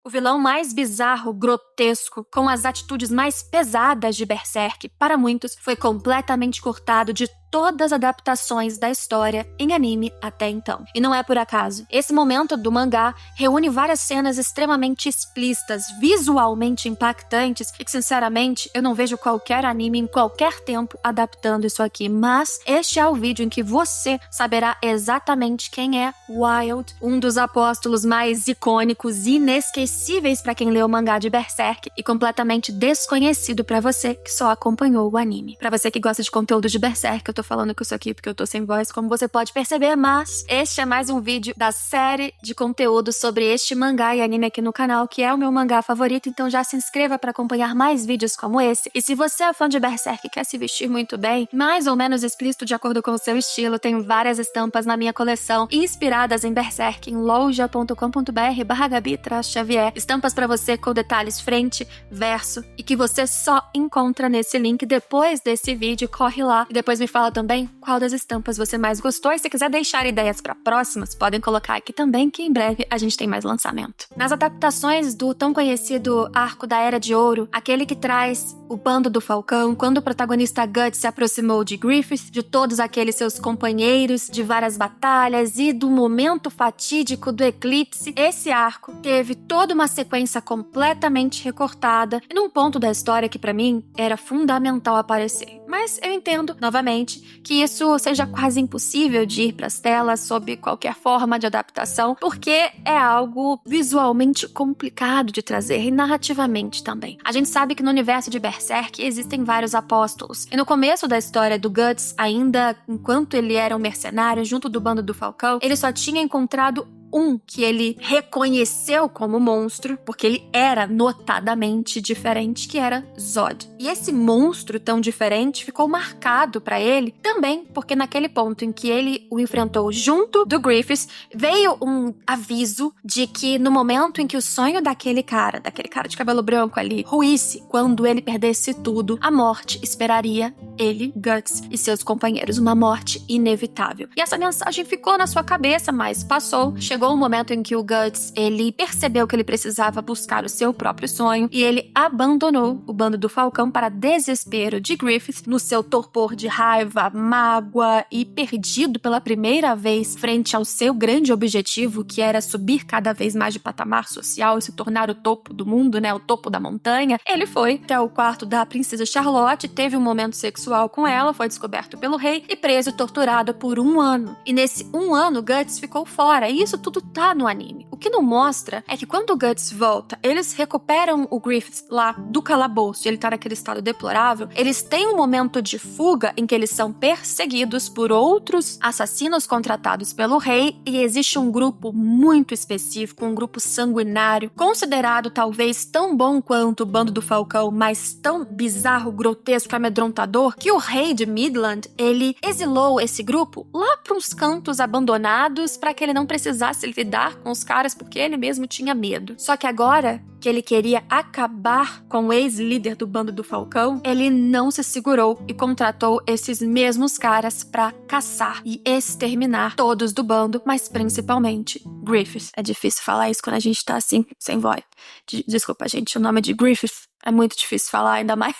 O vilão mais bizarro, grotesco, com as atitudes mais pesadas de Berserk, para muitos, foi completamente cortado de todas as adaptações da história em anime até então. E não é por acaso. Esse momento do mangá reúne várias cenas extremamente explícitas, visualmente impactantes, e que, sinceramente, eu não vejo qualquer anime em qualquer tempo adaptando isso aqui. Mas este é o vídeo em que você saberá exatamente quem é Wild, um dos apóstolos mais icônicos e inesquecíveis para quem leu o mangá de Berserk e completamente desconhecido para você que só acompanhou o anime. Para você que gosta de conteúdo de Berserk, eu tô falando com isso aqui porque eu tô sem voz, como você pode perceber, mas este é mais um vídeo da série de conteúdo sobre este mangá e anime aqui no canal, que é o meu mangá favorito, então já se inscreva para acompanhar mais vídeos como esse. E se você é fã de Berserk e quer se vestir muito bem, mais ou menos explícito de acordo com o seu estilo, tem várias estampas na minha coleção inspiradas em Berserk em loja.com.br/Gabi-Xavier. Estampas para você com detalhes frente, verso e que você só encontra nesse link depois desse vídeo. Corre lá e depois me fala também qual das estampas você mais gostou, e se quiser deixar ideias para próximas, podem colocar aqui também, que em breve a gente tem mais lançamento. Nas adaptações do tão conhecido Arco da Era de Ouro, aquele que traz o bando do Falcão, quando o protagonista Guts se aproximou de Griffith, de todos aqueles seus companheiros, de várias batalhas e do momento fatídico do eclipse, esse arco teve toda uma sequência completamente recortada e num ponto da história que pra mim era fundamental aparecer. Mas eu entendo, novamente, que isso seja quase impossível de ir pras telas sob qualquer forma de adaptação, porque é algo visualmente complicado de trazer e narrativamente também. A gente sabe que no universo de Berserk existem vários apóstolos, e no começo da história do Guts, ainda enquanto ele era um mercenário junto do bando do Falcão, ele só tinha encontrado um que ele reconheceu como monstro, porque ele era notadamente diferente, que era Zod. E esse monstro tão diferente ficou marcado pra ele também, porque naquele ponto em que ele o enfrentou junto do Griffith, veio um aviso de que no momento em que o sonho daquele cara de cabelo branco ali, ruísse, quando ele perdesse tudo, a morte esperaria ele, Guts e seus companheiros, uma morte inevitável. E essa mensagem ficou na sua cabeça, mas passou, chegou um momento em que o Guts, ele percebeu que ele precisava buscar o seu próprio sonho e ele abandonou o bando do Falcão para desespero de Griffith, no seu torpor de raiva, mágoa e perdido pela primeira vez frente ao seu grande objetivo, que era subir cada vez mais de patamar social e se tornar o topo do mundo, né, o topo da montanha. Ele foi até o quarto da princesa Charlotte, teve um momento sexual com ela, foi descoberto pelo rei e preso e torturado por 1 ano. E nesse 1 ano, Guts ficou fora, e isso tudo tá no anime. O que não mostra é que quando o Guts volta, eles recuperam o Griffith lá do calabouço, e ele tá naquele estado deplorável, eles têm um momento de fuga em que eles são perseguidos por outros assassinos contratados pelo rei, e existe um grupo muito específico, um grupo sanguinário, considerado talvez tão bom quanto o bando do Falcão, mas tão bizarro, grotesco, amedrontador, que o rei de Midland, ele exilou esse grupo lá para uns cantos abandonados para que ele não precisasse lidar com os caras, porque ele mesmo tinha medo. Só que agora que ele queria acabar com o ex-líder do bando do Falcão, ele não se segurou e contratou esses mesmos caras para caçar e exterminar todos do bando, mas principalmente Griffith. É difícil falar isso quando a gente tá assim, sem voz. Desculpa, gente, o nome de Griffith é muito difícil falar, ainda mais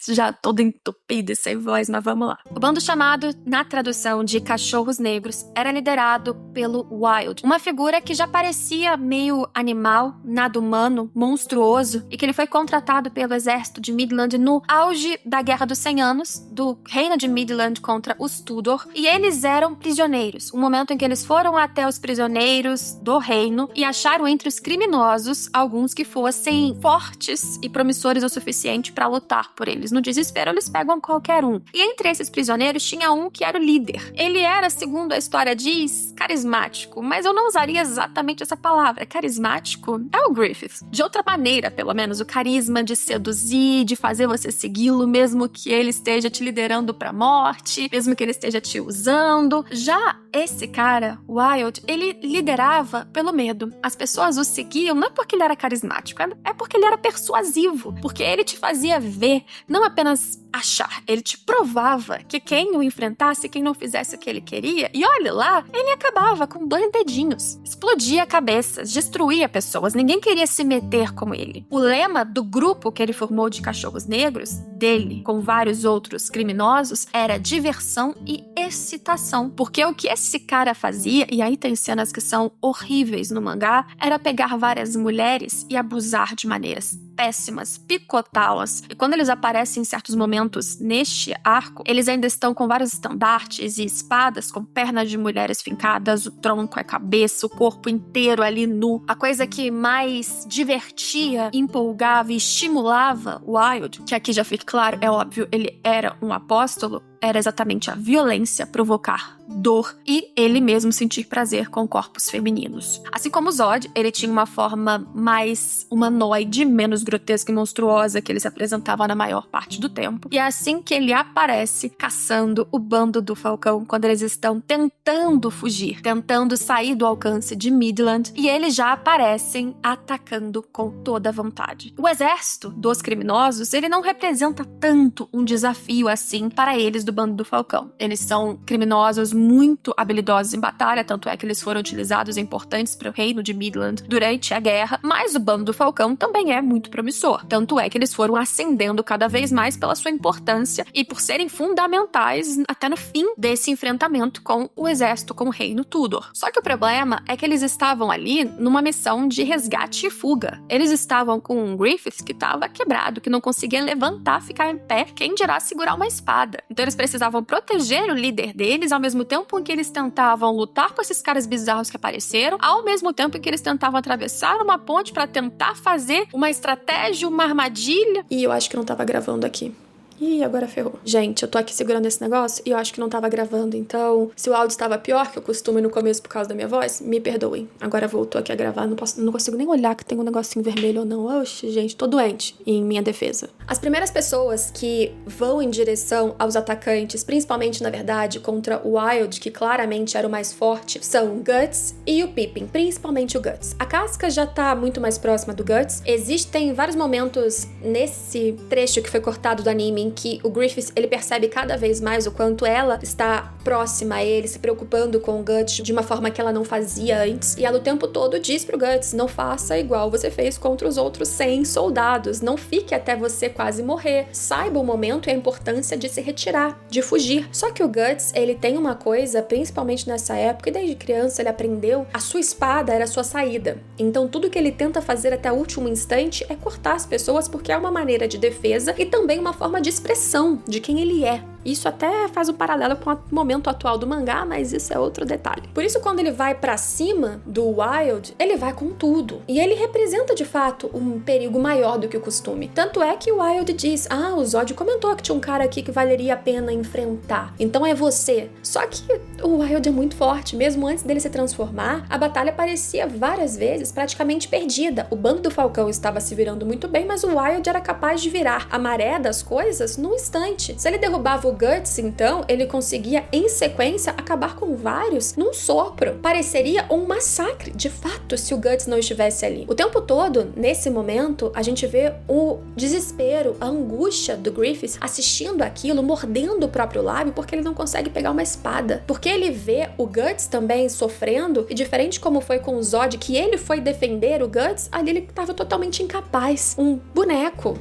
já todo entupido e sem voz, mas vamos lá. O bando, chamado na tradução de Cachorros Negros, era liderado pelo Wild, uma figura que já parecia meio animal, nada humano, monstruoso, e que ele foi contratado pelo exército de Midland no auge da Guerra dos 100 Anos, do reino de Midland contra os Tudor, e eles eram prisioneiros, um momento em que eles foram até os prisioneiros do reino e acharam entre os criminosos alguns que fossem fortes e promissores o suficiente para lutar por eles. No desespero, eles pegam qualquer um. E entre esses prisioneiros tinha um que era o líder. Ele era, segundo a história diz, carismático, mas eu não usaria exatamente essa palavra. Carismático é o Griffith. De outra maneira, pelo menos, o carisma de seduzir, de fazer você segui-lo, mesmo que ele esteja te liderando pra morte, mesmo que ele esteja te usando. Já esse cara, Wild, ele liderava pelo medo. As pessoas o seguiam não é porque ele era carismático, é porque ele era persuasivo. inimigo, porque ele te fazia ver, não apenas achar, ele te provava que quem o enfrentasse, quem não fizesse o que ele queria, e olha lá, ele acabava com 2 dedinhos. Explodia cabeças, destruía pessoas, ninguém queria se meter com ele. O lema do grupo que ele formou de cachorros negros, dele, com vários outros criminosos, era diversão e excitação, porque o que esse cara fazia, e aí tem cenas que são horríveis no mangá, era pegar várias mulheres e abusar de maneiras péssimas, picotá-las. E quando eles aparecem em certos momentos neste arco, eles ainda estão com vários estandartes e espadas, com pernas de mulheres fincadas, o tronco, a cabeça, o corpo inteiro ali nu. A coisa que mais divertia, empolgava e estimulava o Wilde, que aqui já fica claro, é óbvio, ele era um apóstolo, era exatamente a violência, provocar dor e ele mesmo sentir prazer com corpos femininos. Assim como Zod, ele tinha uma forma mais humanoide, menos grotesca e monstruosa que ele se apresentava na maior parte do tempo. E é assim que ele aparece caçando o bando do Falcão quando eles estão tentando fugir, tentando sair do alcance de Midland, e eles já aparecem atacando com toda a vontade. O exército dos criminosos, ele não representa tanto um desafio assim para eles do bando do Falcão. Eles são criminosos muito habilidosos em batalha, tanto é que eles foram utilizados e importantes para o reino de Midland durante a guerra, mas o bando do Falcão também é muito promissor, tanto é que eles foram ascendendo cada vez mais pela sua importância e por serem fundamentais até no fim desse enfrentamento com o exército, com o reino Tudor. Só que o problema é que eles estavam ali numa missão de resgate e fuga. Eles estavam com um Griffith que estava quebrado, que não conseguia levantar, ficar em pé, quem dirá segurar uma espada. Então eles precisavam proteger o líder deles, ao mesmo tempo em que eles tentavam lutar com esses caras bizarros que apareceram, ao mesmo tempo em que eles tentavam atravessar uma ponte para tentar fazer uma estratégia, uma armadilha. E eu acho que não tava gravando aqui. Ih, agora ferrou. Gente, eu tô aqui segurando esse negócio e eu acho que não tava gravando, então se o áudio estava pior que eu costumo no começo por causa da minha voz, me perdoem. Agora voltou aqui a gravar, não consigo nem olhar que tem um negocinho vermelho ou não. Oxe, gente, tô doente em minha defesa. As primeiras pessoas que vão em direção aos atacantes, principalmente, na verdade, contra o Wilde, que claramente era o mais forte, são o Guts e o Pippin, principalmente o Guts. A Casca já tá muito mais próxima do Guts. Existem vários momentos nesse trecho que foi cortado do anime em que o Griffith, ele percebe cada vez mais o quanto ela está próxima a ele, se preocupando com o Guts de uma forma que ela não fazia antes. E ela o tempo todo diz pro Guts, não faça igual você fez contra os outros 100 soldados, não fique até você quase morrer. Saiba o momento e a importância de se retirar, de fugir. Só que o Guts, ele tem uma coisa, principalmente nessa época, e desde criança ele aprendeu, a sua espada era a sua saída. Então tudo que ele tenta fazer até o último instante é cortar as pessoas, porque é uma maneira de defesa e também uma forma de expressão de quem ele é. Isso até faz um paralelo com o momento atual do mangá, mas isso é outro detalhe. Por isso, quando ele vai pra cima do Wilde, ele vai com tudo. E ele representa, de fato, um perigo maior do que o costume. Tanto é que o Wilde diz, o Zod comentou que tinha um cara aqui que valeria a pena enfrentar. Então é você. Só que o Wilde é muito forte. Mesmo antes dele se transformar, a batalha parecia várias vezes praticamente perdida. O bando do Falcão estava se virando muito bem, mas o Wilde era capaz de virar a maré das coisas num instante. Se ele derrubava o Guts, então, ele conseguia, em sequência, acabar com vários num sopro. Pareceria um massacre, de fato, se o Guts não estivesse ali. O tempo todo, nesse momento, a gente vê o desespero, a angústia do Griffith assistindo aquilo, mordendo o próprio lábio, porque ele não consegue pegar uma espada. Porque ele vê o Guts também sofrendo, e diferente como foi com o Zod, que ele foi defender o Guts, ali ele estava totalmente incapaz. Um boneco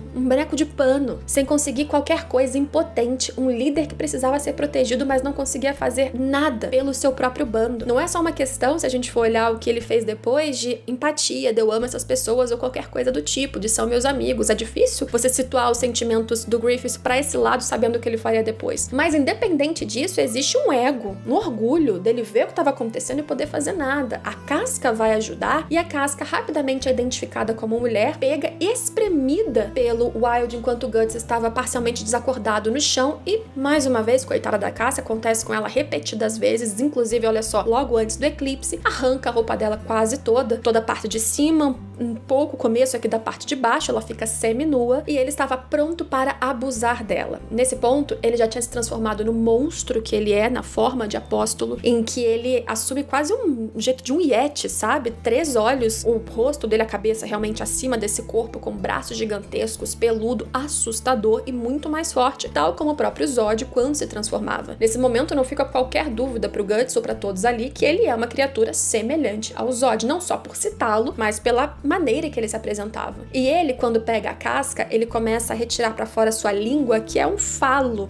de pano, sem conseguir qualquer coisa, impotente, um líder que precisava ser protegido, mas não conseguia fazer nada pelo seu próprio bando. Não é só uma questão, se a gente for olhar o que ele fez depois, de empatia, de eu amo essas pessoas ou qualquer coisa do tipo, de são meus amigos. É difícil você situar os sentimentos do Griffith pra esse lado, sabendo o que ele faria depois. Mas independente disso, existe um ego, um orgulho dele ver o que estava acontecendo e poder fazer nada. A Casca vai ajudar e a Casca, rapidamente identificada como mulher, pega espremida pelo Wilde enquanto o Guts estava parcialmente desacordado no chão e, mais uma vez, coitada da Casca, acontece com ela repetidas vezes, inclusive, olha só, logo antes do eclipse, arranca a roupa dela quase toda a parte de cima, um pouco o começo aqui da parte de baixo, ela fica semi-nua e ele estava pronto para abusar dela. Nesse ponto, ele já tinha se transformado no monstro que ele é, na forma de apóstolo, em que ele assume quase um jeito de um yeti, sabe? 3 olhos, o rosto dele, a cabeça realmente acima desse corpo, com braços gigantescos, peludo, assustador e muito mais forte, tal como o próprio Zod quando se transformava. Nesse momento não fica qualquer dúvida pro Guts ou pra todos ali que ele é uma criatura semelhante ao Zod, não só por citá-lo, mas pela maneira que ele se apresentava. E ele, quando pega a casca, ele começa a retirar pra fora sua língua, que é um falo,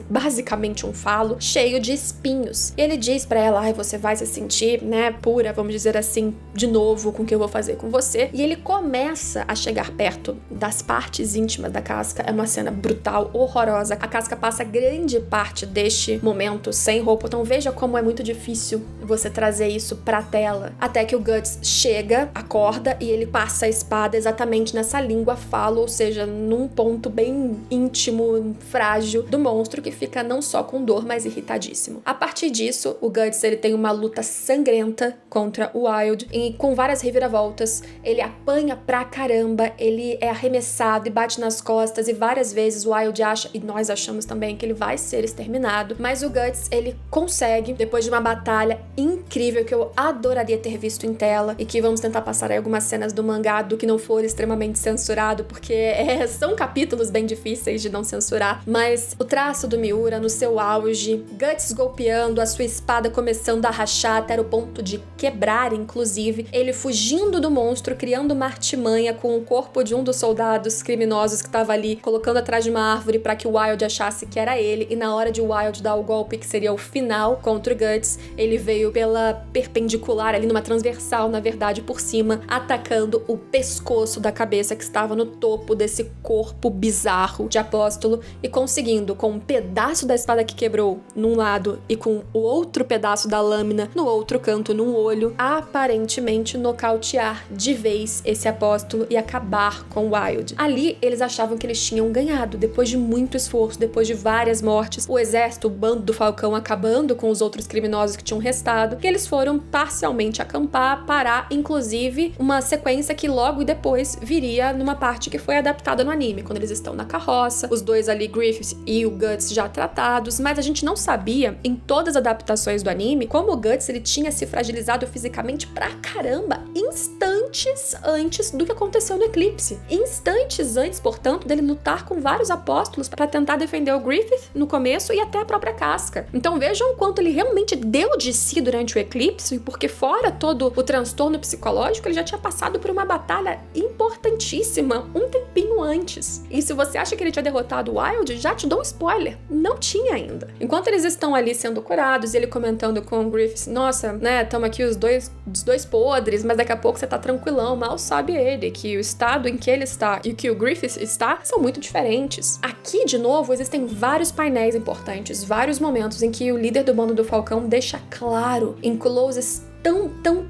basicamente um falo, cheio de espinhos. E ele diz pra ela, você vai se sentir, né, pura, vamos dizer assim, de novo com o que eu vou fazer com você. E ele começa a chegar perto das partes íntimas da casca. É uma cena brutal, horrorosa. A casca passa grande parte deste momento sem roupa, então veja como é muito difícil você trazer isso pra tela. Até que o Guts chega, acorda e ele passa a espada exatamente nessa língua falo, ou seja, num ponto bem íntimo, frágil do monstro, que fica não só com dor, mas irritadíssimo. A partir disso, o Guts ele tem uma luta sangrenta contra o Wild e com várias reviravoltas. Ele apanha pra caramba, ele é arremessado e bate nas costas e várias vezes o Wild acha, e nós achamos também, que ele vai ser exterminado, mas o Guts ele consegue, depois de uma batalha incrível que eu adoraria ter visto em tela e que vamos tentar passar aí algumas cenas do mangá do que não for extremamente censurado, porque são capítulos bem difíceis de não censurar, mas o traço do Miura no seu auge, Guts golpeando, a sua espada começando a rachar até o ponto de quebrar, inclusive, ele fugindo do monstro, criando uma artimanha com o corpo de um dos soldados criminosos que estava ali, colocando atrás de uma árvore para que o Wild achasse que era ele, e na hora de o Wild dar o golpe que seria o final contra o Guts, ele veio pela perpendicular, ali numa transversal, na verdade, por cima, atacando o pescoço da cabeça que estava no topo desse corpo bizarro de apóstolo e conseguindo, com um pedaço da espada que quebrou num lado e com o outro pedaço da lâmina no outro canto, num olho, aparentemente nocautear de vez esse apóstolo e acabar com o Wild. Ali, eles achavam que eles tinham ganhado, depois de muito esforço, depois de várias mortes, o exército, o bando do Falcão acabando com os outros criminosos que tinham restado, que eles foram parcialmente acampar, parar, inclusive uma sequência que logo depois viria numa parte que foi adaptada no anime, quando eles estão na carroça, os dois ali, Griffith e o Guts, já tratados, mas a gente não sabia, em todas as adaptações do anime, como o Guts ele tinha se fragilizado fisicamente pra caramba, instantes antes do que aconteceu no eclipse. Instantes antes, portanto, dele lutar com vários apóstolos para tentar defender o Griffith no começo e até a própria casca. Então vejam o quanto ele realmente deu de si durante o eclipse, porque fora todo o transtorno psicológico, ele já tinha passado por uma batalha importantíssima um tempinho antes. E se você acha que ele tinha derrotado o Wild, já te dou um spoiler, não tinha ainda. Enquanto eles estão ali sendo curados, ele comentando com o Griffith, nossa, né, estamos aqui os dois podres, mas daqui a pouco você tá tranquilão, mal sabe ele que o estado em que ele está e que o Griffith está são muito diferentes. Aqui, de novo, existem vários painéis importantes, vários momentos em que o líder do bando do Falcão deixa claro, em closes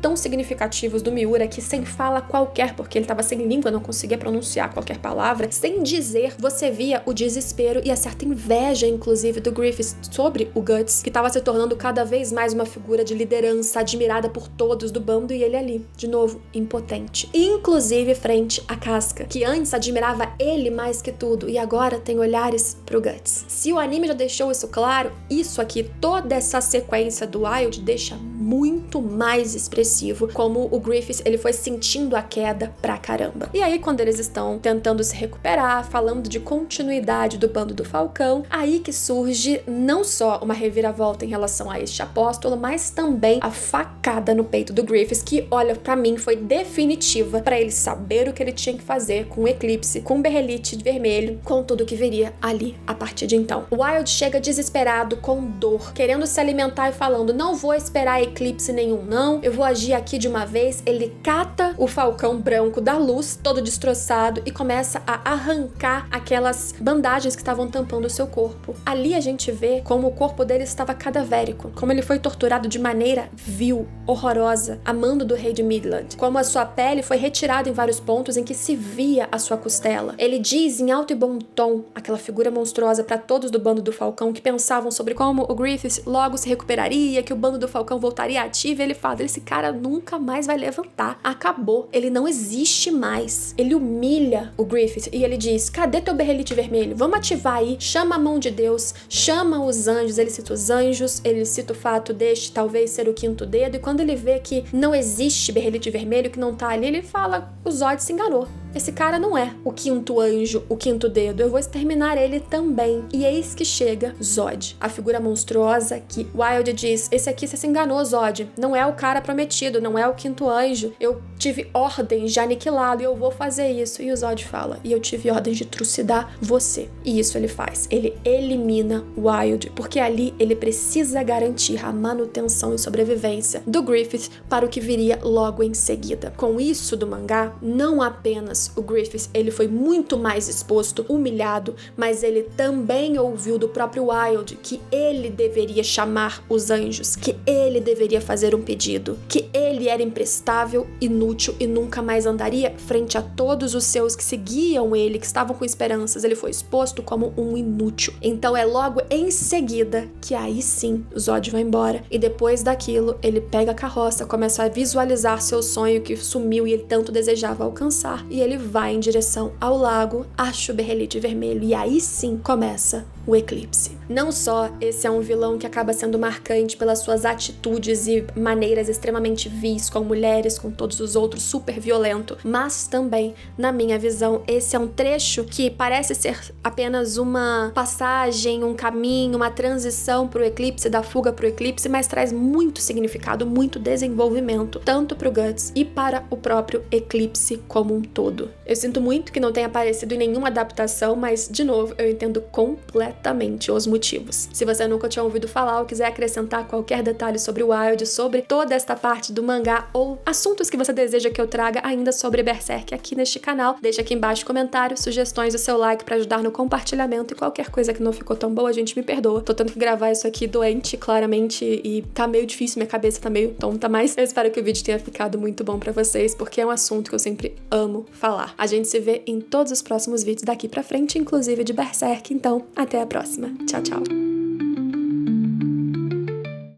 tão significativos do Miura que sem fala qualquer, porque ele tava sem língua, não conseguia pronunciar qualquer palavra, sem dizer, você via o desespero e a certa inveja, inclusive, do Griffith sobre o Guts, que tava se tornando cada vez mais uma figura de liderança, admirada por todos do bando, e ele ali, de novo, impotente. Inclusive frente à casca, que antes admirava ele mais que tudo, e agora tem olhares pro Guts. Se o anime já deixou isso claro, isso aqui, toda essa sequência do Wild deixa muito mais expressivo como o Griffith ele foi sentindo a queda pra caramba. E aí quando eles estão tentando se recuperar, falando de continuidade do bando do Falcão, aí que surge não só uma reviravolta em relação a este apóstolo, mas também a facada no peito do Griffith, que olha, pra mim foi definitiva pra ele saber o que ele tinha que fazer com o Eclipse, com o Berrelite vermelho, com tudo que viria ali a partir de então. O Wild chega desesperado, com dor, querendo se alimentar e falando, não vou esperar eclipse nenhum não, eu vou agir aqui de uma vez. Ele cata o Falcão branco da luz, todo destroçado, e começa a arrancar aquelas bandagens que estavam tampando o seu corpo. Ali a gente vê como o corpo dele estava cadavérico, como ele foi torturado de maneira vil, horrorosa, a mando do rei de Midland, como a sua pele foi retirada em vários pontos em que se via a sua costela. Ele diz em alto e bom tom, aquela figura monstruosa para todos do bando do Falcão que pensavam sobre como o Griffith logo se recuperaria, que o bando do Falcão voltaria estaria ativa, ele fala, esse cara nunca mais vai levantar. Acabou. Ele não existe mais. Ele humilha o Griffith e ele diz, cadê teu berrelite vermelho? Vamos ativar aí, chama a mão de Deus, chama os anjos. Ele cita os anjos, ele cita o fato deste talvez ser o quinto dedo, e quando ele vê que não existe berrelite vermelho, que não tá ali, ele fala, o Zod se enganou. Esse cara não é o quinto anjo, o quinto dedo. Eu vou exterminar ele também. E eis que chega Zod, a figura monstruosa que Wilde diz, esse aqui você se enganou, Zod. Não é o cara prometido, não é o quinto anjo. Eu tive ordens de aniquilá-lo e eu vou fazer isso. E o Zod fala, e eu tive ordens de trucidar você. E isso ele faz. Ele elimina Wilde, porque ali ele precisa garantir a manutenção e sobrevivência do Griffith para o que viria logo em seguida. Com isso do mangá, não apenas o Griffith, ele foi muito mais exposto, humilhado, mas ele também ouviu do próprio Wilde que ele deveria chamar os anjos, que ele deveria fazer um pedido, que ele era imprestável, inútil e nunca mais andaria frente a todos os seus que seguiam ele, que estavam com esperanças. Ele foi exposto como um inútil. Então é logo em seguida que aí sim o Zod vai embora, e depois daquilo ele pega a carroça, começa a visualizar seu sonho que sumiu e ele tanto desejava alcançar, e ele vai em direção ao lago, acha o berrelite vermelho, e aí sim começa o eclipse. Não só esse é um vilão que acaba sendo marcante pelas suas atitudes e maneiras extremamente vis com mulheres, com todos os outros, super violento, mas também, na minha visão, esse é um trecho que parece ser apenas uma passagem, um caminho, uma transição pro eclipse, da fuga pro eclipse, mas traz muito significado, muito desenvolvimento, tanto pro Guts e para o próprio eclipse como um todo. Eu sinto muito que não tenha aparecido em nenhuma adaptação, mas, de novo, eu entendo completamente os motivos. Se você nunca tinha ouvido falar ou quiser acrescentar qualquer detalhe sobre o Wilde, sobre toda esta parte do mangá ou assuntos que você deseja que eu traga ainda sobre Berserk aqui neste canal, deixa aqui embaixo comentários, sugestões, o seu like para ajudar no compartilhamento, e qualquer coisa que não ficou tão boa, a gente me perdoa. Tô tendo que gravar isso aqui doente, claramente, e tá meio difícil, minha cabeça tá meio tonta, mas eu espero que o vídeo tenha ficado muito bom pra vocês, porque é um assunto que eu sempre amo falar. A gente se vê em todos os próximos vídeos daqui pra frente, inclusive de Berserk, então até a próxima. Tchau, tchau.